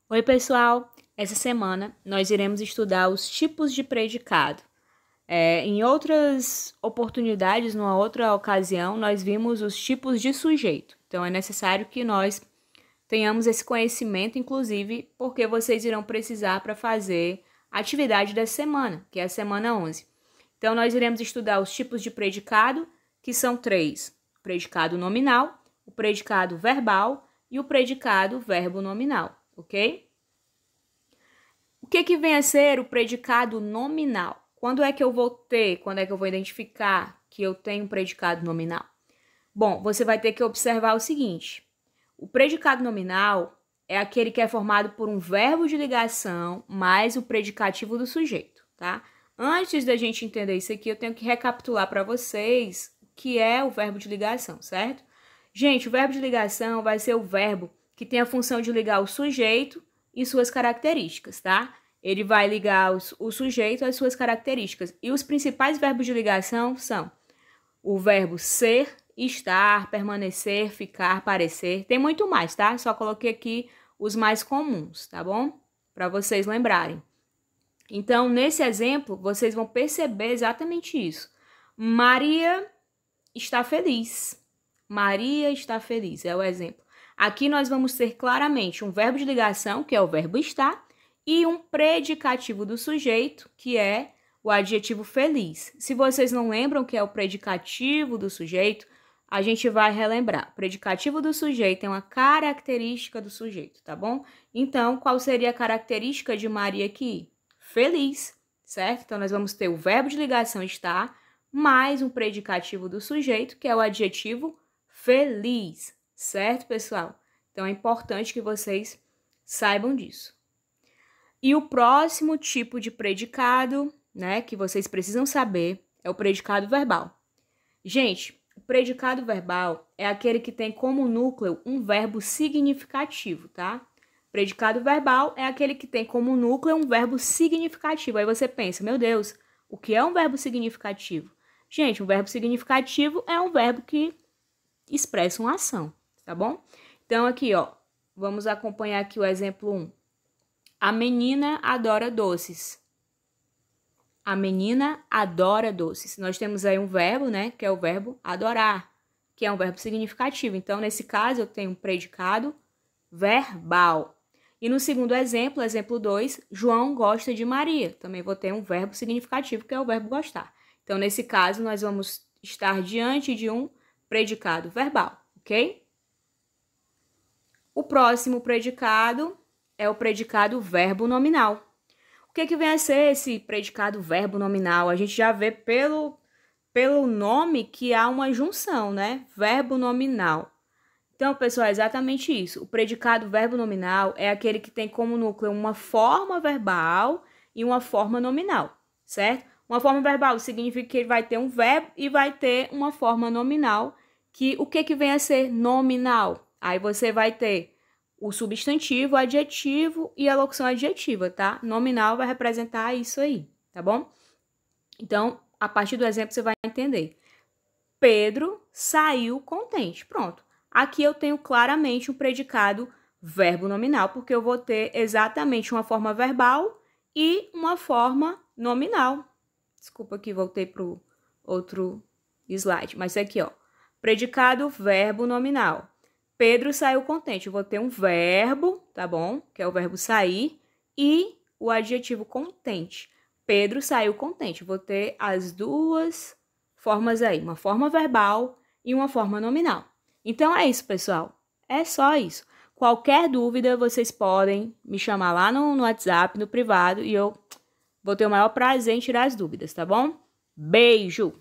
Oi, pessoal! Essa semana nós iremos estudar os tipos de predicado. Em outras oportunidades, numa outra ocasião, nós vimos os tipos de sujeito. Então, é necessário que nós tenhamos esse conhecimento, inclusive, porque vocês irão precisar para fazer a atividade dessa semana, que é a semana 11. Então, nós iremos estudar os tipos de predicado, que são 3. O predicado nominal, o predicado verbal e o predicado verbo nominal. Ok? O que vem a ser o predicado nominal? Quando é que eu vou identificar que eu tenho um predicado nominal? Bom, você vai ter que observar o seguinte. O predicado nominal é aquele que é formado por um verbo de ligação mais o predicativo do sujeito, tá? Antes da gente entender isso aqui, eu tenho que recapitular para vocês o que é o verbo de ligação, certo? Gente, o verbo de ligação vai ser o verbo que tem a função de ligar o sujeito e suas características, tá? Ele vai ligar o sujeito às suas características. E os principais verbos de ligação são o verbo ser, estar, permanecer, ficar, parecer. Tem muito mais, tá? Só coloquei aqui os mais comuns, tá bom? Para vocês lembrarem. Então, nesse exemplo, vocês vão perceber exatamente isso. Maria está feliz. Maria está feliz, é o exemplo. Aqui nós vamos ter claramente um verbo de ligação, que é o verbo estar, e um predicativo do sujeito, que é o adjetivo feliz. Se vocês não lembram que é o predicativo do sujeito, a gente vai relembrar. O predicativo do sujeito é uma característica do sujeito, tá bom? Então, qual seria a característica de Maria aqui? Feliz, certo? Então, nós vamos ter o verbo de ligação estar, mais um predicativo do sujeito, que é o adjetivo feliz, certo, pessoal? Então, é importante que vocês saibam disso. E o próximo tipo de predicado, né, que vocês precisam saber, é o predicado verbal. Gente, o predicado verbal é aquele que tem como núcleo um verbo significativo, tá? Predicado verbal é aquele que tem como núcleo um verbo significativo. Aí você pensa, meu Deus, o que é um verbo significativo? Gente, um verbo significativo é um verbo que expressa uma ação, tá bom? Então, aqui, ó, vamos acompanhar aqui o exemplo 1. A menina adora doces. A menina adora doces. Nós temos aí um verbo, né, que é o verbo adorar, que é um verbo significativo. Então, nesse caso, eu tenho um predicado verbal. E no segundo exemplo, exemplo 2, João gosta de Maria. Também vou ter um verbo significativo, que é o verbo gostar. Então, nesse caso, nós vamos estar diante de um predicado verbal, ok? O próximo predicado é o predicado verbo nominal. O que vem a ser esse predicado verbo nominal? A gente já vê pelo nome que há uma junção, né? Verbo nominal. Então, pessoal, é exatamente isso. O predicado verbo nominal é aquele que tem como núcleo uma forma verbal e uma forma nominal, certo? Uma forma verbal significa que ele vai ter um verbo e vai ter uma forma nominal, que o que vem a ser nominal? Aí você vai ter o substantivo, o adjetivo e a locução adjetiva, tá? Nominal vai representar isso aí, tá bom? Então, a partir do exemplo você vai entender. Pedro saiu contente. Pronto. Aqui eu tenho claramente um predicado verbo nominal, porque eu vou ter exatamente uma forma verbal e uma forma nominal. Desculpa que voltei para o outro slide, mas aqui, ó. Predicado verbo nominal. Pedro saiu contente. Eu vou ter um verbo, tá bom? Que é o verbo sair e o adjetivo contente. Pedro saiu contente. Eu vou ter as duas formas aí, uma forma verbal e uma forma nominal. Então é isso, pessoal. É só isso. Qualquer dúvida, vocês podem me chamar lá no WhatsApp, no privado, e eu vou ter o maior prazer em tirar as dúvidas, tá bom? Beijo!